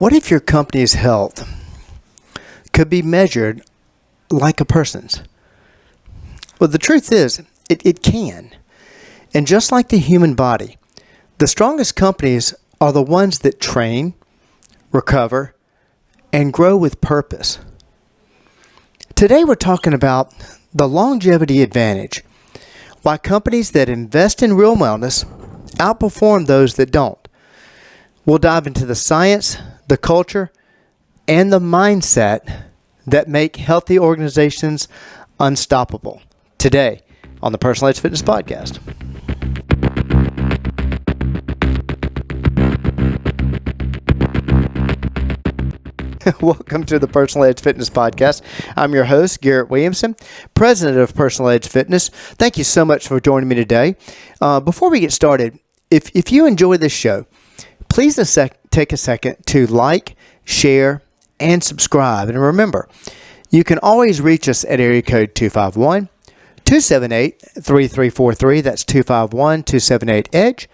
What if your company's health could be measured like a person's? Well, the truth is, it can. And just like the human body, the strongest companies are the ones that train, recover, and grow with purpose. Today we're talking about the longevity advantage, why companies that invest in real wellness outperform those that don't. We'll dive into the science, the culture, and the mindset that make healthy organizations unstoppable. Today on the Personal Edge Fitness Podcast. Welcome to the Personal Edge Fitness Podcast. I'm your host, Garrett Williamson, president of Personal Edge Fitness. Thank you so much for joining me today. Before we get started, if you enjoy this show, please take a second to like, share, and subscribe. And remember, you can always reach us at area code 251-278-3343. That's 251-278-EDGE,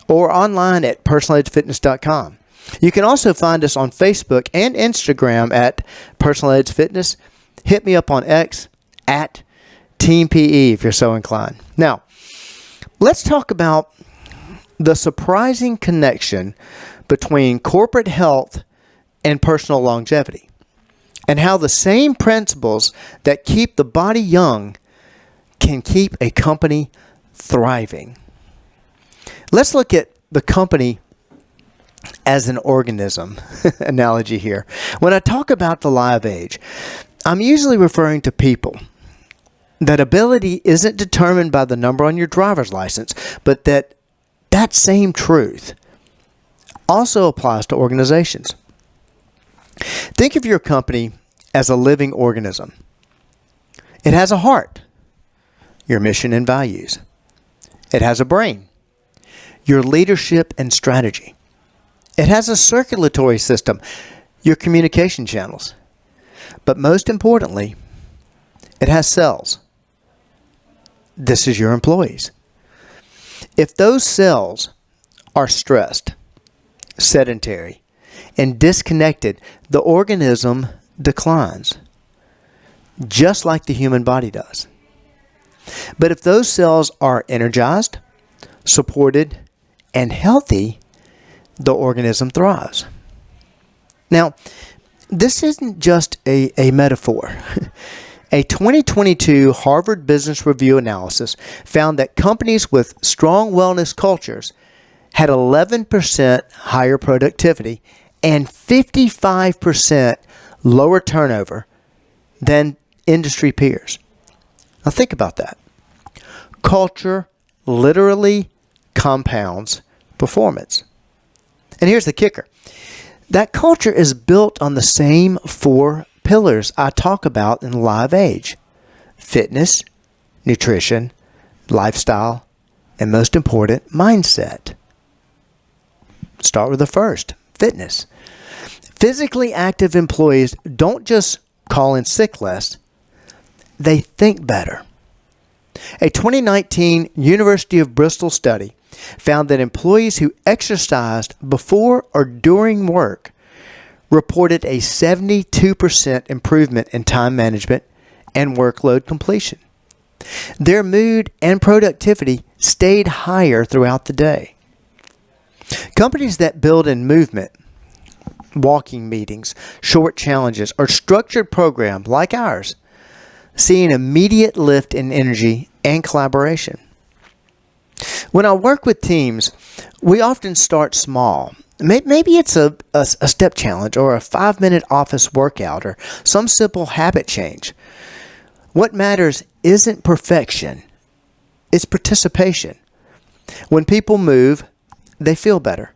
or online at personaledgefitness.com. You can also find us on Facebook and Instagram at Personal Edge Fitness. Hit me up on X at Team PE if you're so inclined. Now, let's talk about the surprising connection between corporate health and personal longevity, and how the same principles that keep the body young can keep a company thriving. Let's look at the company as an organism analogy here. When I talk about the live age, I'm usually referring to people. That ability isn't determined by the number on your driver's license, but that same truth also applies to organizations. Think of your company as a living organism. It has a heart, your mission and values. It has a brain, your leadership and strategy. It has a circulatory system, your communication channels. But most importantly, it has cells. This is your employees. If those cells are stressed, sedentary, and disconnected, the organism declines, just like the human body does. But if those cells are energized, supported, and healthy, the organism thrives. Now, this isn't just a metaphor. A 2022 Harvard Business Review analysis found that companies with strong wellness cultures had 11% higher productivity and 55% lower turnover than industry peers. Now think about that. Culture literally compounds performance. And here's the kicker. That culture is built on the same four pillars I talk about in live age: fitness, nutrition, lifestyle, and most important, mindset. Start with the first, fitness. Physically active employees don't just call in sick less, they think better. A 2019 University of Bristol study found that employees who exercised before or during work reported a 72% improvement in time management and workload completion. Their mood and productivity stayed higher throughout the day. Companies that build in movement, walking meetings, short challenges, or structured programs like ours see an immediate lift in energy and collaboration. When I work with teams, we often start small. Maybe it's a step challenge or a 5-minute office workout or some simple habit change. What matters isn't perfection, it's participation. When people move, they feel better.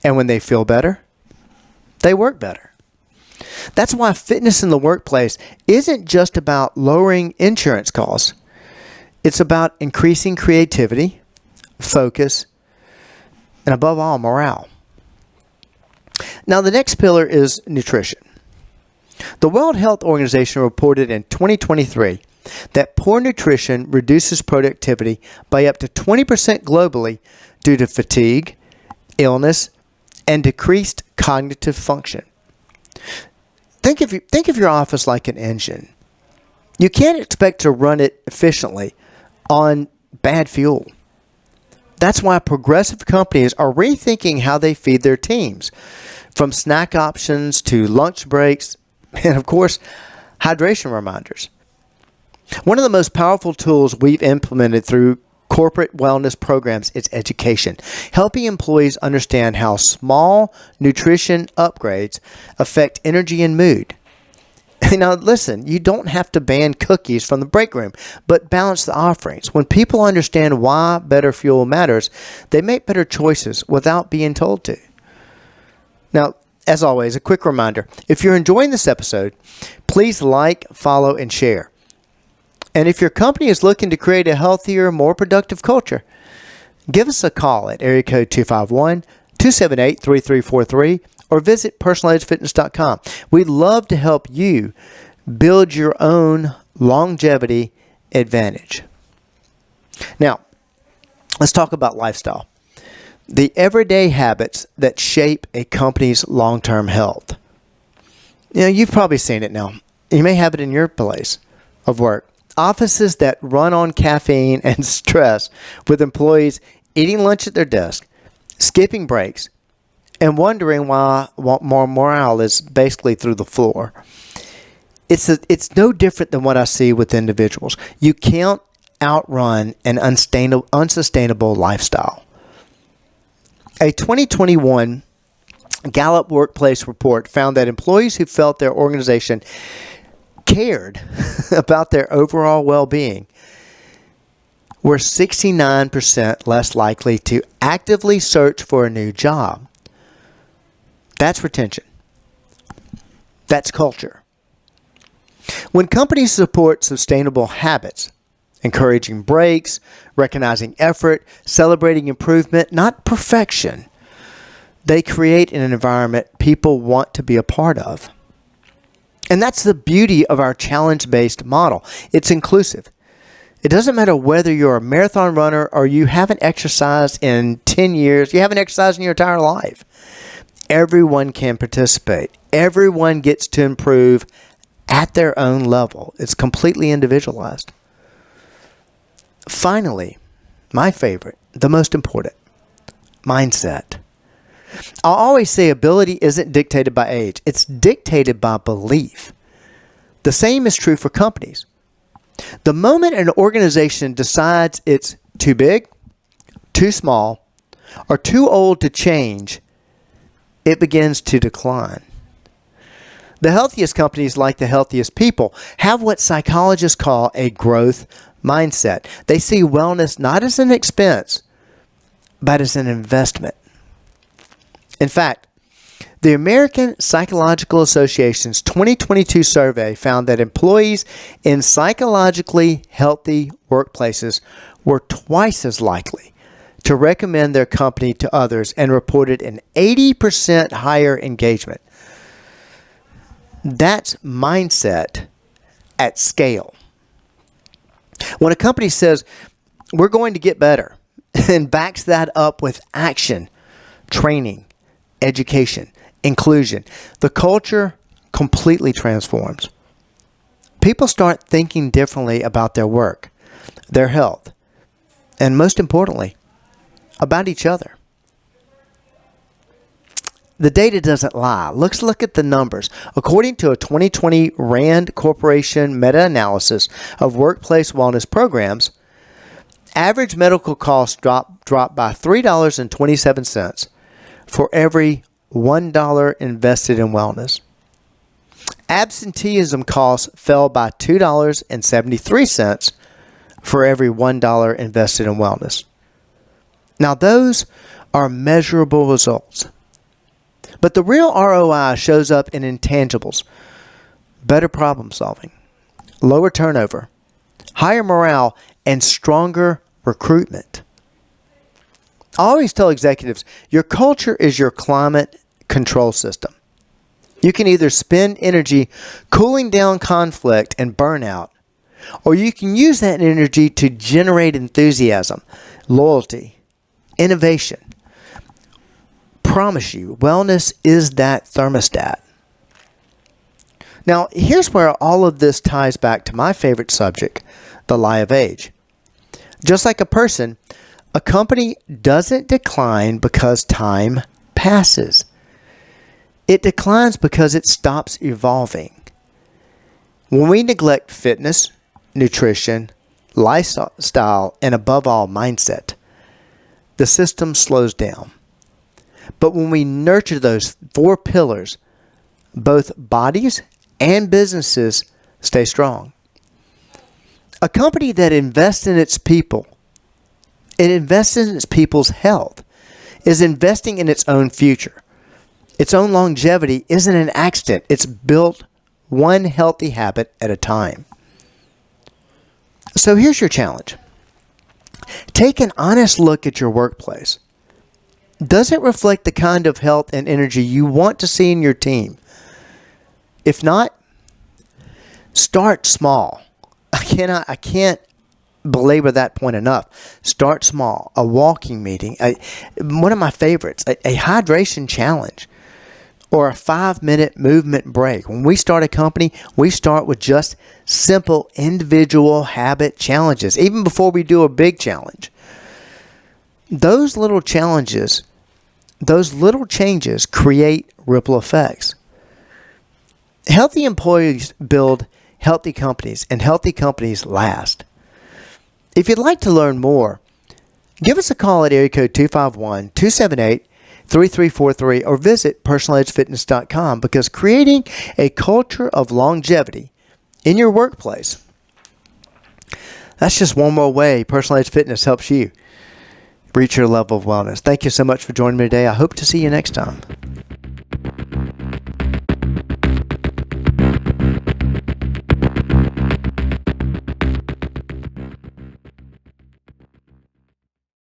And when they feel better, they work better. That's why fitness in the workplace isn't just about lowering insurance costs. It's about increasing creativity, focus, and above all, morale. Now, the next pillar is nutrition. The World Health Organization reported in 2023 that poor nutrition reduces productivity by up to 20% globally due to fatigue, illness, and decreased cognitive function. Think of your office like an engine. You can't expect to run it efficiently on bad fuel. That's why progressive companies are rethinking how they feed their teams, from snack options to lunch breaks, and of course, hydration reminders. One of the most powerful tools we've implemented through corporate wellness programs is education, helping employees understand how small nutrition upgrades affect energy and mood. Now listen, you don't have to ban cookies from the break room, but balance the offerings. When people understand why better fuel matters, they make better choices without being told to. Now, as always, a quick reminder, if you're enjoying this episode, please like, follow, and share. And if your company is looking to create a healthier, more productive culture, give us a call at area code 251-278-3343 or visit personaledgefitness.com. We'd love to help you build your own longevity advantage. Now, let's talk about lifestyle. The everyday habits that shape a company's long-term health. You've probably seen it now. You may have it in your place of work. Offices that run on caffeine and stress, with employees eating lunch at their desk, skipping breaks, and wondering why morale is basically through the floor. It's no different than what I see with individuals. You can't outrun an unsustainable lifestyle. A 2021 Gallup Workplace report found that employees who felt their organization cared about their overall well-being were 69% less likely to actively search for a new job. That's retention. That's culture. When companies support sustainable habits, encouraging breaks, recognizing effort, celebrating improvement, not perfection, they create an environment people want to be a part of. And that's the beauty of our challenge-based model. It's inclusive. It doesn't matter whether you're a marathon runner or you haven't exercised in 10 years, you haven't exercised in your entire life. Everyone can participate. Everyone gets to improve at their own level. It's completely individualized. Finally, my favorite, the most important, mindset. I'll always say ability isn't dictated by age. It's dictated by belief. The same is true for companies. The moment an organization decides it's too big, too small, or too old to change, it begins to decline. The healthiest companies, like the healthiest people, have what psychologists call a growth mindset. They see wellness not as an expense, but as an investment. In fact, the American Psychological Association's 2022 survey found that employees in psychologically healthy workplaces were twice as likely to recommend their company to others and reported an 80% higher engagement. That's mindset at scale. When a company says, we're going to get better, and backs that up with action, training, education, inclusion, the culture completely transforms. People start thinking differently about their work, their health, and most importantly, about each other. The data doesn't lie. Let's look at the numbers. According to a 2020 Rand Corporation meta-analysis of workplace wellness programs, average medical costs dropped by $3.27 for every $1 invested in wellness. Absenteeism costs fell by $2.73 for every $1 invested in wellness. Now, those are measurable results. But the real ROI shows up in intangibles: better problem solving, lower turnover, higher morale, and stronger recruitment. I always tell executives, your culture is your climate control system. You can either spend energy cooling down conflict and burnout, or you can use that energy to generate enthusiasm, loyalty, innovation, promise you, wellness is that thermostat. Now, here's where all of this ties back to my favorite subject, the lie of age. Just like a person, a company doesn't decline because time passes. It declines because it stops evolving. When we neglect fitness, nutrition, lifestyle, and above all, mindset, the system slows down. But when we nurture those 4 pillars, both bodies and businesses stay strong. A company that invests in its people, it invests in its people's health, is investing in its own future. Its own longevity isn't an accident. It's built one healthy habit at a time. So here's your challenge. Take an honest look at your workplace. Does it reflect the kind of health and energy you want to see in your team? If not, start small. I can't belabor that point enough. Start small. A walking meeting. One of my favorites, a hydration challenge. Or a 5-minute movement break. When we start a company, we start with just simple individual habit challenges, even before we do a big challenge. Those little challenges, those little changes create ripple effects. Healthy employees build healthy companies, and healthy companies last. If you'd like to learn more, give us a call at area code 251-278-3343 or visit personaledgefitness.com, because creating a culture of longevity in your workplace, that's just one more way Personal Edge Fitness helps you reach your level of wellness. Thank you so much for joining me today. I hope to see you next time.